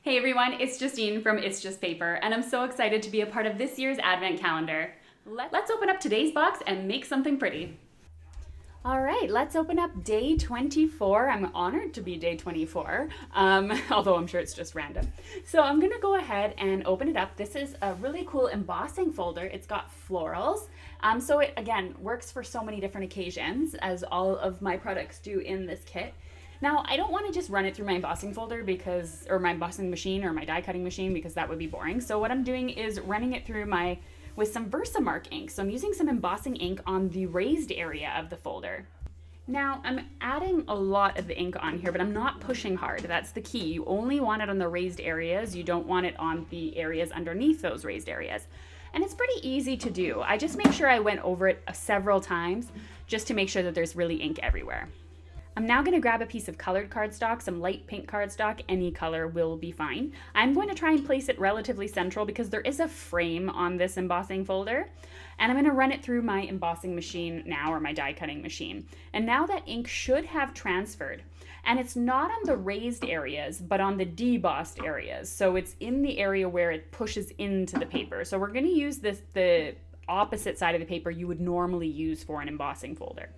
Hey everyone, it's Justine from It's Just Paper, and I'm so excited to be a part of this year's Advent calendar. Let's open up today's box and make something pretty. All right, let's open up day 24. I'm honored to be day 24, although I'm sure it's just random. So I'm gonna go ahead and open it up. This is a really cool embossing folder. It's got florals. So it, again, works for so many different occasions, as all of my products do in this kit. Now, I don't want to just run it through my embossing folder or my embossing machine or my die cutting machine, because that would be boring. So what I'm doing is running it through with some Versamark ink. So I'm using some embossing ink on the raised area of the folder. Now, I'm adding a lot of the ink on here, but I'm not pushing hard. That's the key. You only want it on the raised areas. You don't want it on the areas underneath those raised areas. And it's pretty easy to do. I just make sure I went over it several times just to make sure that there's really ink everywhere. I'm now going to grab a piece of colored cardstock, some light pink cardstock, any color will be fine. I'm going to try and place it relatively central because there is a frame on this embossing folder. And I'm going to run it through my embossing machine now, or my die cutting machine. And now that ink should have transferred. And it's not on the raised areas, but on the debossed areas. So it's in the area where it pushes into the paper. So we're going to use the opposite side of the paper you would normally use for an embossing folder.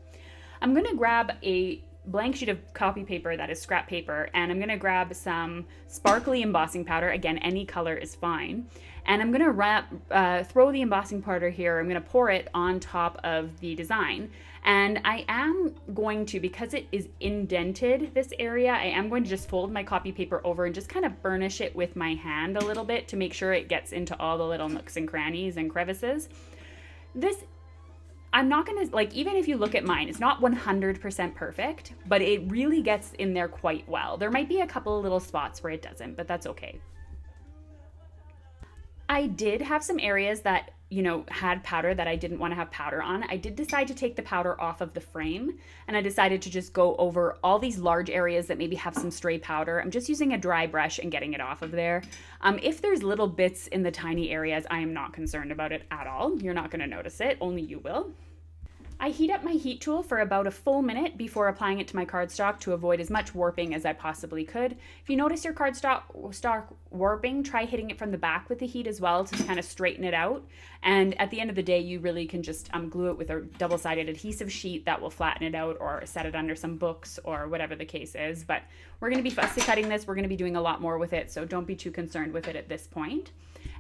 I'm going to grab a blank sheet of copy paper that is scrap paper, and I'm going to grab some sparkly embossing powder. Again, any color is fine. And I'm going to throw the embossing powder here. I'm going to pour it on top of the design. And I am going to, because it is indented, this area, I am going to just fold my copy paper over and just kind of burnish it with my hand a little bit to make sure it gets into all the little nooks and crannies and crevices. I'm not gonna, even if you look at mine, it's not 100% perfect, but it really gets in there quite well. There might be a couple of little spots where it doesn't, but that's okay. I did have some areas that, had powder that I didn't want to have powder on. I did decide to take the powder off of the frame, and I decided to just go over all these large areas that maybe have some stray powder. I'm just using a dry brush and getting it off of there. If there's little bits in the tiny areas, I am not concerned about it at all. You're not going to notice it, only you will. I heat up my heat tool for about a full minute before applying it to my cardstock to avoid as much warping as I possibly could. If you notice your cardstock warping, try hitting it from the back with the heat as well to kind of straighten it out. And at the end of the day, you really can just glue it with a double-sided adhesive sheet that will flatten it out, or set it under some books or whatever the case is. But we're going to be fussy cutting this. We're going to be doing a lot more with it, so don't be too concerned with it at this point.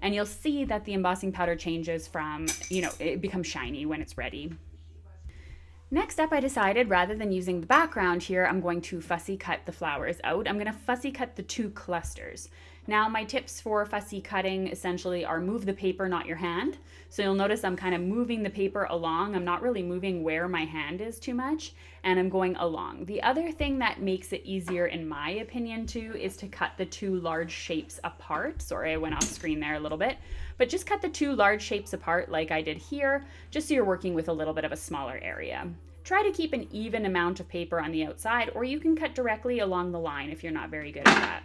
And you'll see that the embossing powder changes from, it becomes shiny when it's ready. Next up, I decided rather than using the background here, I'm going to fussy cut the flowers out. I'm going to fussy cut the two clusters. Now, my tips for fussy cutting essentially are move the paper, not your hand. So you'll notice I'm kind of moving the paper along. I'm not really moving where my hand is too much, and I'm going along. The other thing that makes it easier, in my opinion, too, is to cut the two large shapes apart. Sorry, I went off screen there a little bit. But just cut the two large shapes apart like I did here, just so you're working with a little bit of a smaller area. Try to keep an even amount of paper on the outside, or you can cut directly along the line if you're not very good at that.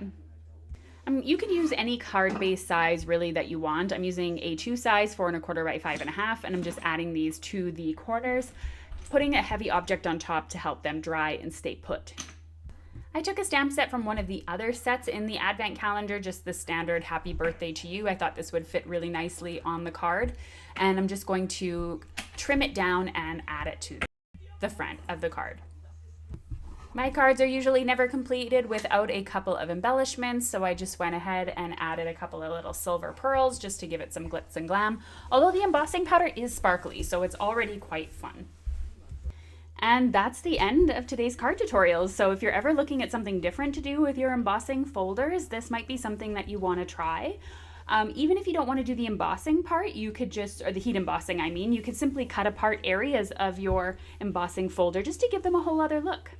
You can use any card-based size really that you want. I'm using A2 size, 4 1/4 by 5 1/2, and I'm just adding these to the corners, putting a heavy object on top to help them dry and stay put. I took a stamp set from one of the other sets in the Advent calendar, just the standard happy birthday to you. I thought this would fit really nicely on the card, and I'm just going to trim it down and add it to the front of the card. My cards are usually never completed without a couple of embellishments, so I just went ahead and added a couple of little silver pearls just to give it some glitz and glam, although the embossing powder is sparkly, so it's already quite fun. And that's the end of today's card tutorials. So if you're ever looking at something different to do with your embossing folders, this might be something that you want to try. Even if you don't want to do the embossing part, you could or the heat embossing, you could simply cut apart areas of your embossing folder just to give them a whole other look.